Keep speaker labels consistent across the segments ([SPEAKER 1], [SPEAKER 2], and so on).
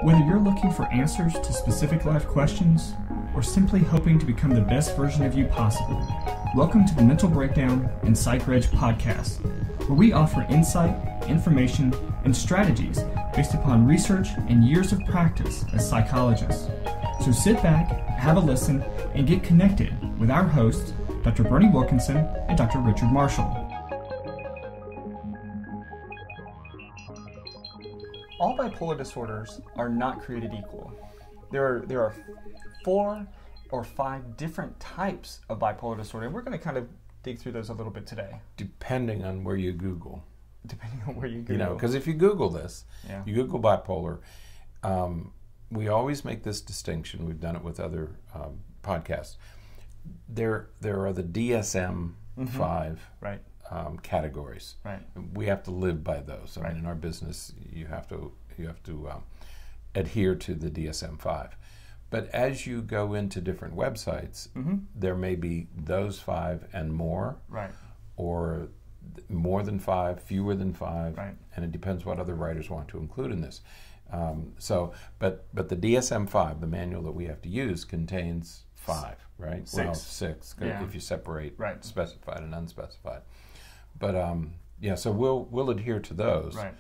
[SPEAKER 1] Whether you're looking for answers to specific life questions or simply hoping to become the best version of you possible, welcome to the Mental Breakdown and Psychreg podcast, where we offer insight, information, and strategies based upon research and years of practice as psychologists. So sit back, have a listen, and get connected with our hosts, Dr. Berney Wilkinson and Dr. Richard Marshall. All bipolar disorders are not created equal. There are 4 or 5 different types of bipolar disorder, and we're going to kind of dig through those a little bit today.
[SPEAKER 2] Depending on where you Google.
[SPEAKER 1] Depending on where you Google.
[SPEAKER 2] You know, because if you Google this,
[SPEAKER 1] yeah.
[SPEAKER 2] You Google bipolar, we always make this distinction. We've done it with other podcasts. There are the DSM-5
[SPEAKER 1] right.
[SPEAKER 2] Categories.
[SPEAKER 1] Right.
[SPEAKER 2] We have to live by those. I mean, in our business, you have to adhere to the DSM-5. But as you go into different websites, there may be those 5 and more,
[SPEAKER 1] right,
[SPEAKER 2] or more than 5, fewer than 5,
[SPEAKER 1] right,
[SPEAKER 2] and it depends what other writers want to include in this. But the DSM-5, the manual that we have to use, contains 5, right?
[SPEAKER 1] 6.
[SPEAKER 2] Well, 6,
[SPEAKER 1] yeah.
[SPEAKER 2] If you separate
[SPEAKER 1] right.
[SPEAKER 2] specified and unspecified. But yeah, so we'll adhere to those,
[SPEAKER 1] right,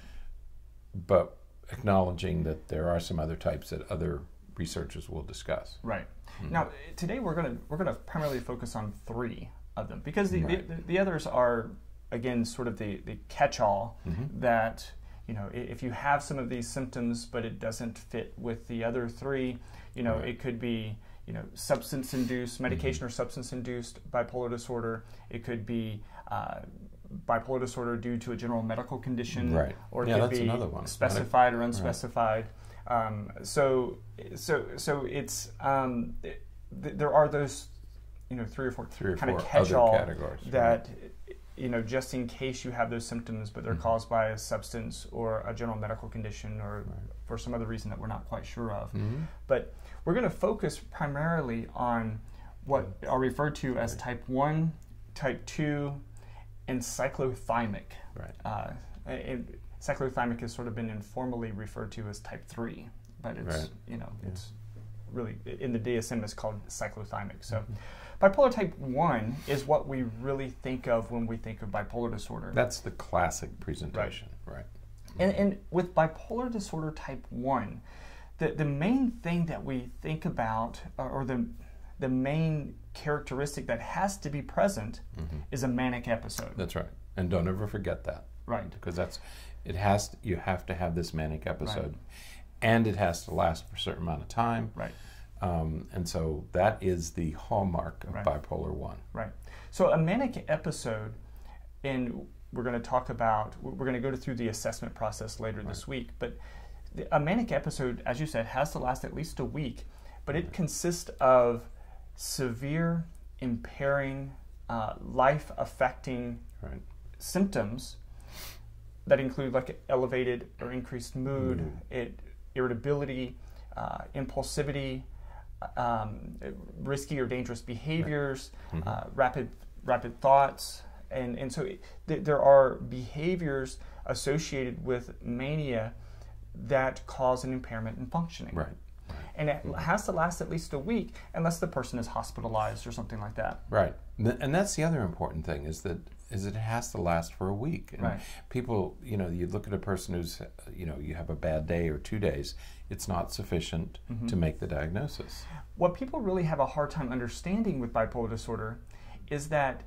[SPEAKER 2] but acknowledging that there are some other types that other researchers will discuss.
[SPEAKER 1] Right. Now, today we're gonna primarily focus on 3 of them, because the others are, again, sort of the catch-all that, you know, if you have some of these symptoms but it doesn't fit with the other 3, you know, it could be, you know, substance-induced, medication or substance-induced bipolar disorder. It could be bipolar disorder due to a general medical condition,
[SPEAKER 2] right?
[SPEAKER 1] Or it
[SPEAKER 2] yeah,
[SPEAKER 1] could
[SPEAKER 2] that's
[SPEAKER 1] be
[SPEAKER 2] another one.
[SPEAKER 1] specified or unspecified. Right. So it's there are those, you know, 3 or 4 kind of catch-all
[SPEAKER 2] categories
[SPEAKER 1] that, you know, just in case you have those symptoms, but they're caused by a substance or a general medical condition or for some other reason that we're not quite sure of. But we're going to focus primarily on what are referred to as type 1, type 2, and cyclothymic.
[SPEAKER 2] Right.
[SPEAKER 1] And cyclothymic has sort of been informally referred to as type 3, but it's, you know, it's really, in the DSM it's called cyclothymic. So bipolar type 1 is what we really think of when we think of bipolar disorder.
[SPEAKER 2] That's the classic presentation, right?
[SPEAKER 1] And with bipolar disorder type 1, the main thing that we think about, or the main characteristic that has to be present is a manic episode.
[SPEAKER 2] That's right. And don't ever forget that.
[SPEAKER 1] Right.
[SPEAKER 2] Because you have to have this manic episode. Right. And it has to last for a certain amount of time.
[SPEAKER 1] Right.
[SPEAKER 2] And so that is the hallmark of bipolar 1.
[SPEAKER 1] Right. So a manic episode, and we're going to go through the assessment process later this week, but a manic episode, as you said, has to last at least a week, but it consists of severe, impairing, life-affecting symptoms that include like elevated or increased mood, irritability, impulsivity, risky or dangerous behaviors, rapid thoughts, and so there are behaviors associated with mania that cause an impairment in functioning.
[SPEAKER 2] Right.
[SPEAKER 1] And it has to last at least a week unless the person is hospitalized or something like that.
[SPEAKER 2] Right. And that's the other important thing is it has to last for a week. And people, you know, you look at a person who's, you know, you have a bad day or 2 days, it's not sufficient to make the diagnosis.
[SPEAKER 1] What people really have a hard time understanding with bipolar disorder is that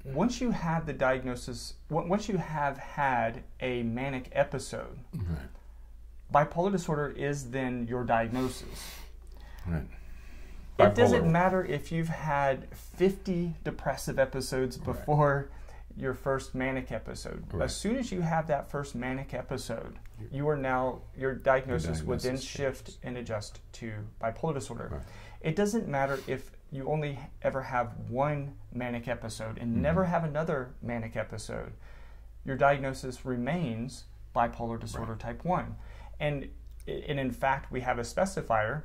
[SPEAKER 1] once you have the diagnosis, once you have had a manic episode, bipolar disorder is then your diagnosis.
[SPEAKER 2] Right.
[SPEAKER 1] It doesn't matter if you've had 50 depressive episodes before your first manic episode. As soon as you have that first manic episode, your diagnosis would then shift and adjust to bipolar disorder. It doesn't matter if you only ever have one manic episode and never have another manic episode. Your diagnosis remains bipolar disorder type 1. And in fact, we have a specifier,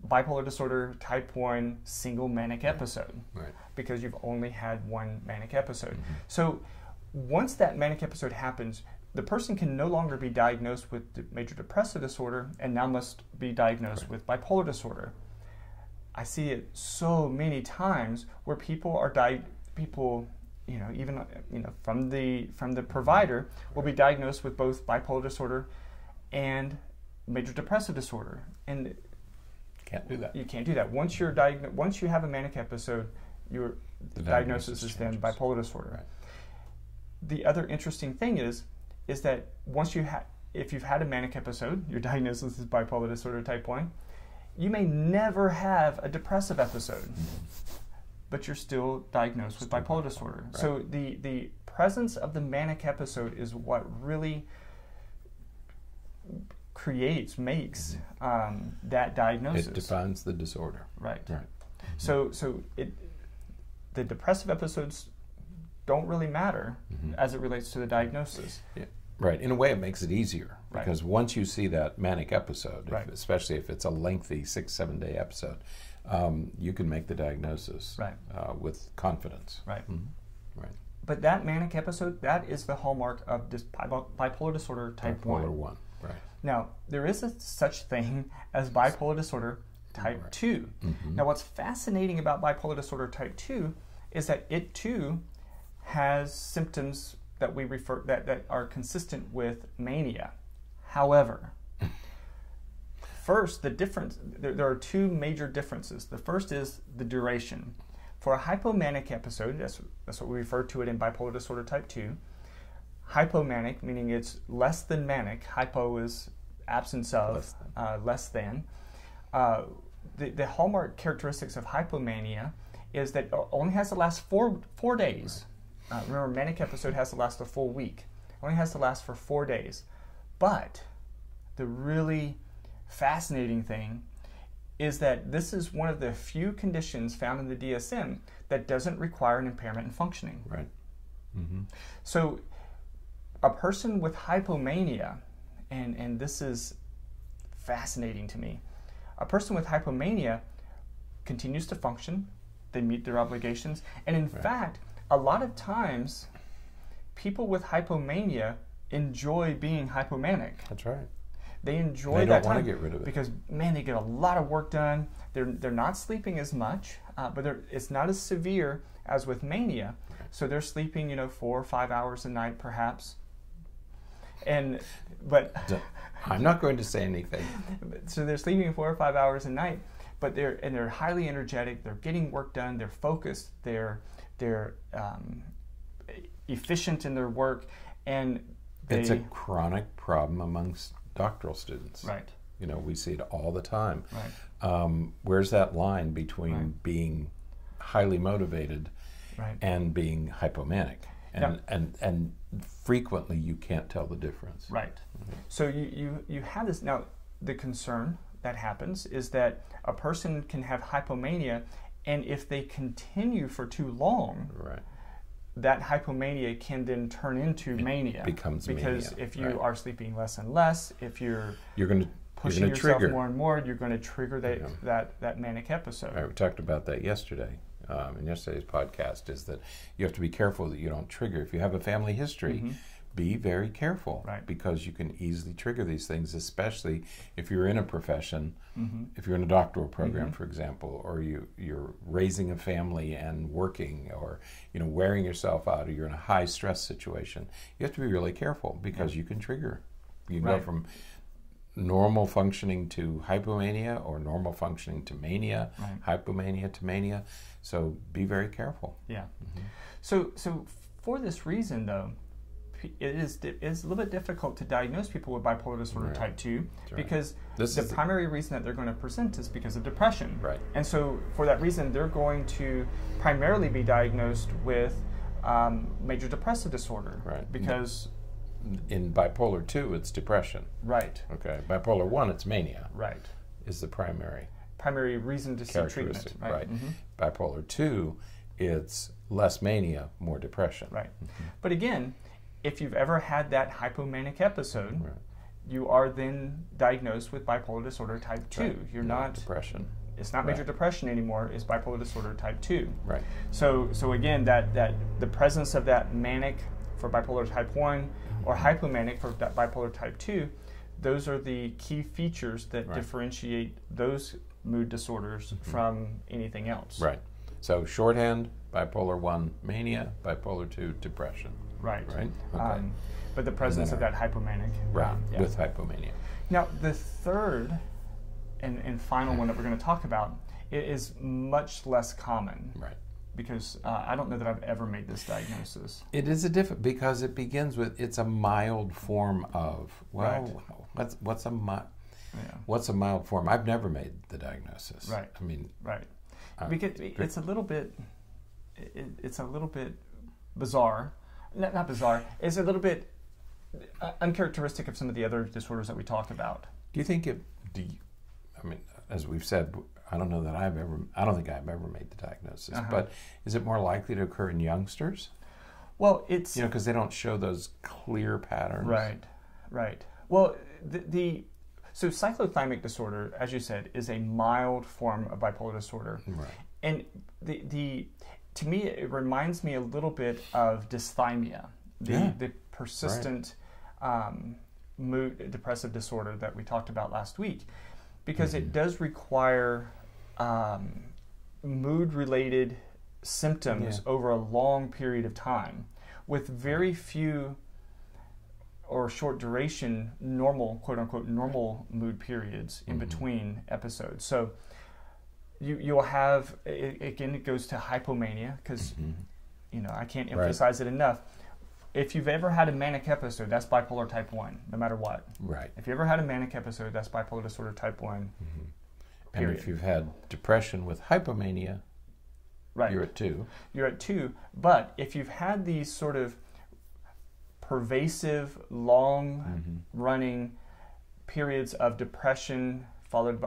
[SPEAKER 1] bipolar disorder type 1 single manic episode, because you've only had one manic episode. So once that manic episode happens, the person can no longer be diagnosed with major depressive disorder and now must be diagnosed with bipolar disorder. I see it so many times where people are from the provider will be diagnosed with both bipolar disorder and major depressive disorder, and
[SPEAKER 2] can't do that.
[SPEAKER 1] You can't do that. Once you have a manic episode, the diagnosis is then bipolar disorder.
[SPEAKER 2] Right.
[SPEAKER 1] The other interesting thing is that if you've had a manic episode, your diagnosis is bipolar disorder type 1, you may never have a depressive episode, but you're still diagnosed with bipolar disorder. Right. So the presence of the manic episode is what really makes that diagnosis.
[SPEAKER 2] It defines the disorder.
[SPEAKER 1] Right. So the depressive episodes don't really matter as it relates to the diagnosis.
[SPEAKER 2] Yeah. Right. In a way, it makes it easier because once you see that manic episode, especially if it's a lengthy 6-7 day episode, you can make the diagnosis with confidence.
[SPEAKER 1] Right.
[SPEAKER 2] Right.
[SPEAKER 1] But that manic episode, that is the hallmark of this bipolar disorder type 1.
[SPEAKER 2] Bipolar 1. Right.
[SPEAKER 1] Now, there is such thing as bipolar disorder type 2. Now, what's fascinating about bipolar disorder type 2 is that it too has symptoms that that are consistent with mania. However, first, there are two major differences. The first is the duration. For a hypomanic episode, that's what we refer to it in bipolar disorder type 2. Hypomanic, meaning it's less than manic. Hypo is absence of, less than. The hallmark characteristics of hypomania is that it only has to last four days. Remember, manic episode has to last a full week. It only has to last for 4 days. But the really fascinating thing is that this is one of the few conditions found in the DSM that doesn't require an impairment in functioning.
[SPEAKER 2] Right.
[SPEAKER 1] So a person with hypomania, and this is fascinating to me, a person with hypomania continues to function, they meet their obligations, and in fact, a lot of times, people with hypomania enjoy being hypomanic.
[SPEAKER 2] That's right.
[SPEAKER 1] They enjoy
[SPEAKER 2] that time. They don't want to get rid of it.
[SPEAKER 1] Because, man, they get a lot of work done. They're not sleeping as much, but it's not as severe as with mania. So they're sleeping, 4 or 5 hours a night, perhaps. But
[SPEAKER 2] I'm not going to say anything.
[SPEAKER 1] So they're sleeping 4 or 5 hours a night, but they're highly energetic. They're getting work done. They're focused. They're efficient in their work, and
[SPEAKER 2] it's a chronic problem amongst doctoral students.
[SPEAKER 1] Right.
[SPEAKER 2] We see it all the time.
[SPEAKER 1] Right.
[SPEAKER 2] Where's that line between being highly motivated and being hypomanic? And frequently you can't tell the difference.
[SPEAKER 1] Right. So you have this. Now, the concern that happens is that a person can have hypomania, and if they continue for too long, that hypomania can then turn into mania.
[SPEAKER 2] Becomes
[SPEAKER 1] because
[SPEAKER 2] mania.
[SPEAKER 1] If you are sleeping less and less, if you're
[SPEAKER 2] going to
[SPEAKER 1] pushing yourself
[SPEAKER 2] trigger
[SPEAKER 1] more and more, you're going to trigger that manic episode.
[SPEAKER 2] We talked about that yesterday. In yesterday's podcast, is that you have to be careful that you don't trigger. If you have a family history, be very careful, because you can easily trigger these things, especially if you're in a profession, if you're in a doctoral program, for example, or you're raising a family and working, or wearing yourself out, or you're in a high stress situation. You have to be really careful because you can trigger. You can go from normal functioning to hypomania, or normal functioning to mania, hypomania to mania. So be very careful.
[SPEAKER 1] Yeah. So for this reason, though, it's a little bit difficult to diagnose people with bipolar disorder type 2 because the primary reason that they're going to present is because of depression.
[SPEAKER 2] Right.
[SPEAKER 1] And so for that reason, they're going to primarily be diagnosed with major depressive disorder.
[SPEAKER 2] Right.
[SPEAKER 1] Because
[SPEAKER 2] in bipolar 2, it's depression.
[SPEAKER 1] Right.
[SPEAKER 2] Okay. Bipolar 1, it's mania.
[SPEAKER 1] Right.
[SPEAKER 2] Is the primary
[SPEAKER 1] reason to seek treatment.
[SPEAKER 2] Right. Bipolar 2, it's less mania, more depression.
[SPEAKER 1] Right. But again, if you've ever had that hypomanic episode, you are then diagnosed with bipolar disorder type 2. You're not
[SPEAKER 2] depression.
[SPEAKER 1] It's not major depression anymore. It's bipolar disorder type 2.
[SPEAKER 2] Right.
[SPEAKER 1] So again, that the presence of that manic for bipolar type 1 or hypomanic for bipolar type 2, those are the key features that differentiate those mood disorders from anything else.
[SPEAKER 2] Right. So shorthand, bipolar 1 mania, bipolar 2 depression.
[SPEAKER 1] Right.
[SPEAKER 2] Right. Okay.
[SPEAKER 1] But the presence of that hypomanic.
[SPEAKER 2] With hypomania.
[SPEAKER 1] Now the third and final one that we're going to talk about is much less common.
[SPEAKER 2] Right.
[SPEAKER 1] Because I don't know that I've ever made this diagnosis.
[SPEAKER 2] It is because it begins with, it's a mild form of, what's a mild form? I've never made the diagnosis.
[SPEAKER 1] Right.
[SPEAKER 2] I mean,
[SPEAKER 1] because it's a little bit bizarre. Not bizarre. It's a little bit uncharacteristic of some of the other disorders that we talk about.
[SPEAKER 2] Do you think I mean, as we've said, I don't think I've ever made the diagnosis, but is it more likely to occur in youngsters?
[SPEAKER 1] Well, it's...
[SPEAKER 2] because they don't show those clear patterns.
[SPEAKER 1] Right. Well, so cyclothymic disorder, as you said, is a mild form of bipolar disorder. Right. And to me, it reminds me a little bit of dysthymia, the persistent mood depressive disorder that we talked about last week, because it does require mood-related symptoms over a long period of time, with very few or short duration normal, quote-unquote, normal mood periods in between episodes. So you'll have, again, it goes to hypomania, because I can't emphasize it enough. If you've ever had a manic episode, that's bipolar type 1, no matter what.
[SPEAKER 2] Right.
[SPEAKER 1] If you ever had a manic episode, that's bipolar disorder type 1.
[SPEAKER 2] And if you've had depression with hypomania, you're at 2. You're
[SPEAKER 1] at 2. But if you've had these sort of pervasive, long-running periods of depression followed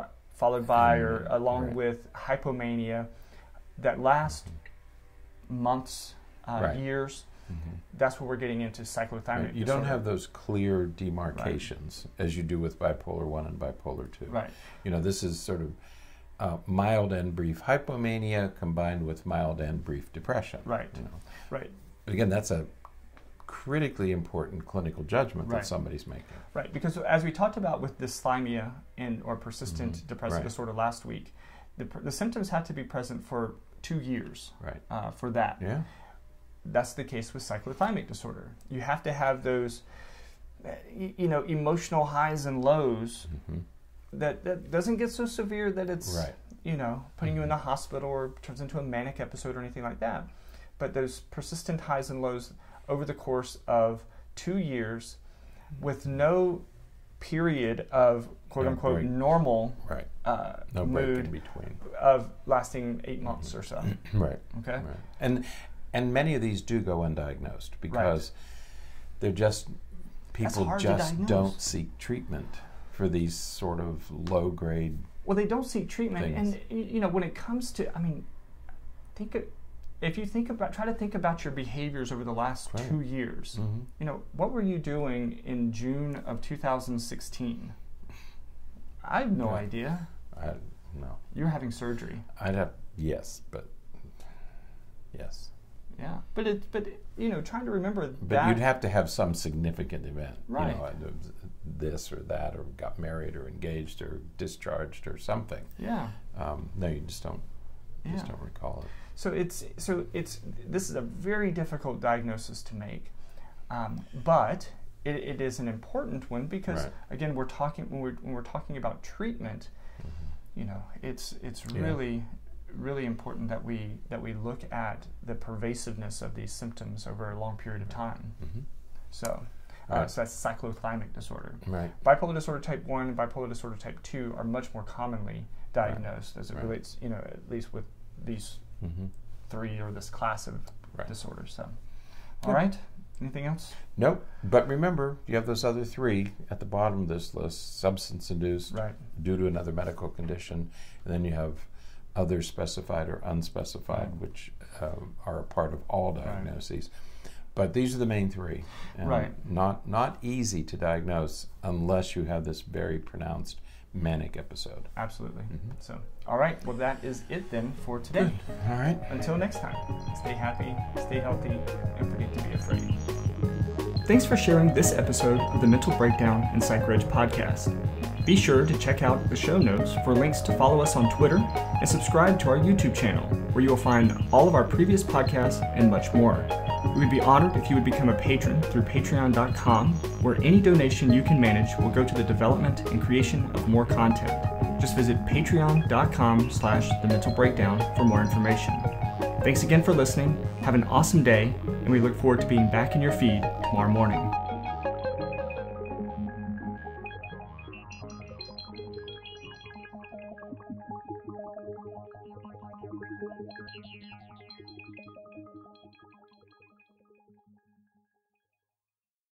[SPEAKER 1] by or along with hypomania that last months, years, that's where we're getting into cyclothymic
[SPEAKER 2] You
[SPEAKER 1] disorder.
[SPEAKER 2] don't have those clear demarcations as you do with bipolar 1 and bipolar 2.
[SPEAKER 1] Right.
[SPEAKER 2] This is sort of mild and brief hypomania combined with mild and brief depression.
[SPEAKER 1] Right. Right.
[SPEAKER 2] But again, that's a critically important clinical judgment that somebody's making.
[SPEAKER 1] Right, because as we talked about with dysthymia or persistent depressive disorder last week, the symptoms had to be present for 2 years for that. Yeah. That's the case with cyclothymic disorder. You have to have those, emotional highs and lows that doesn't get so severe that it's, putting you in the hospital or turns into a manic episode or anything like that. But those persistent highs and lows over the course of 2 years with no period of quote-unquote normal
[SPEAKER 2] no
[SPEAKER 1] mood
[SPEAKER 2] break in between
[SPEAKER 1] of lasting 8 months or so.
[SPEAKER 2] Right.
[SPEAKER 1] Okay.
[SPEAKER 2] Right. And many of these do go undiagnosed because they're people just don't seek treatment for these sort of low grade.
[SPEAKER 1] Well, they don't seek treatment,
[SPEAKER 2] things.
[SPEAKER 1] And when it comes to, try to think about your behaviors over the last 2 years. What were you doing in June of 2016? I have no idea.
[SPEAKER 2] No.
[SPEAKER 1] You were having surgery.
[SPEAKER 2] Yes.
[SPEAKER 1] Yeah, but trying to remember
[SPEAKER 2] but
[SPEAKER 1] that.
[SPEAKER 2] You'd have to have some significant event,
[SPEAKER 1] right?
[SPEAKER 2] This or that, or got married, or engaged, or discharged, or something.
[SPEAKER 1] Yeah.
[SPEAKER 2] No, you just don't. You just don't recall it.
[SPEAKER 1] So this is a very difficult diagnosis to make, but it is an important one because again when we're talking about treatment, it's really important that we look at the pervasiveness of these symptoms over a long period of time. So that's cyclothymic disorder. Right. Bipolar disorder type 1 and bipolar disorder type 2 are much more commonly diagnosed as it relates, at least with these 3 or this class of disorders. So, all right. Anything else?
[SPEAKER 2] Nope. But remember, you have those other 3 at the bottom of this list: substance-induced, due to another medical condition, and then you have other specified or unspecified, which are a part of all diagnoses. But these are the main 3. And not easy to diagnose unless you have this very pronounced manic episode.
[SPEAKER 1] Absolutely. So, all right. Well, that is it then for today.
[SPEAKER 2] Good. All right.
[SPEAKER 1] Until next time, stay happy, stay healthy, and forget to be afraid. Thanks for sharing this episode of the Mental Breakdown and Psychreg podcast. Be sure to check out the show notes for links to follow us on Twitter and subscribe to our YouTube channel, where you will find all of our previous podcasts and much more. We would be honored if you would become a patron through patreon.com, where any donation you can manage will go to the development and creation of more content. Just visit patreon.com/thementalbreakdown for more information. Thanks again for listening. Have an awesome day, and we look forward to being back in your feed tomorrow morning.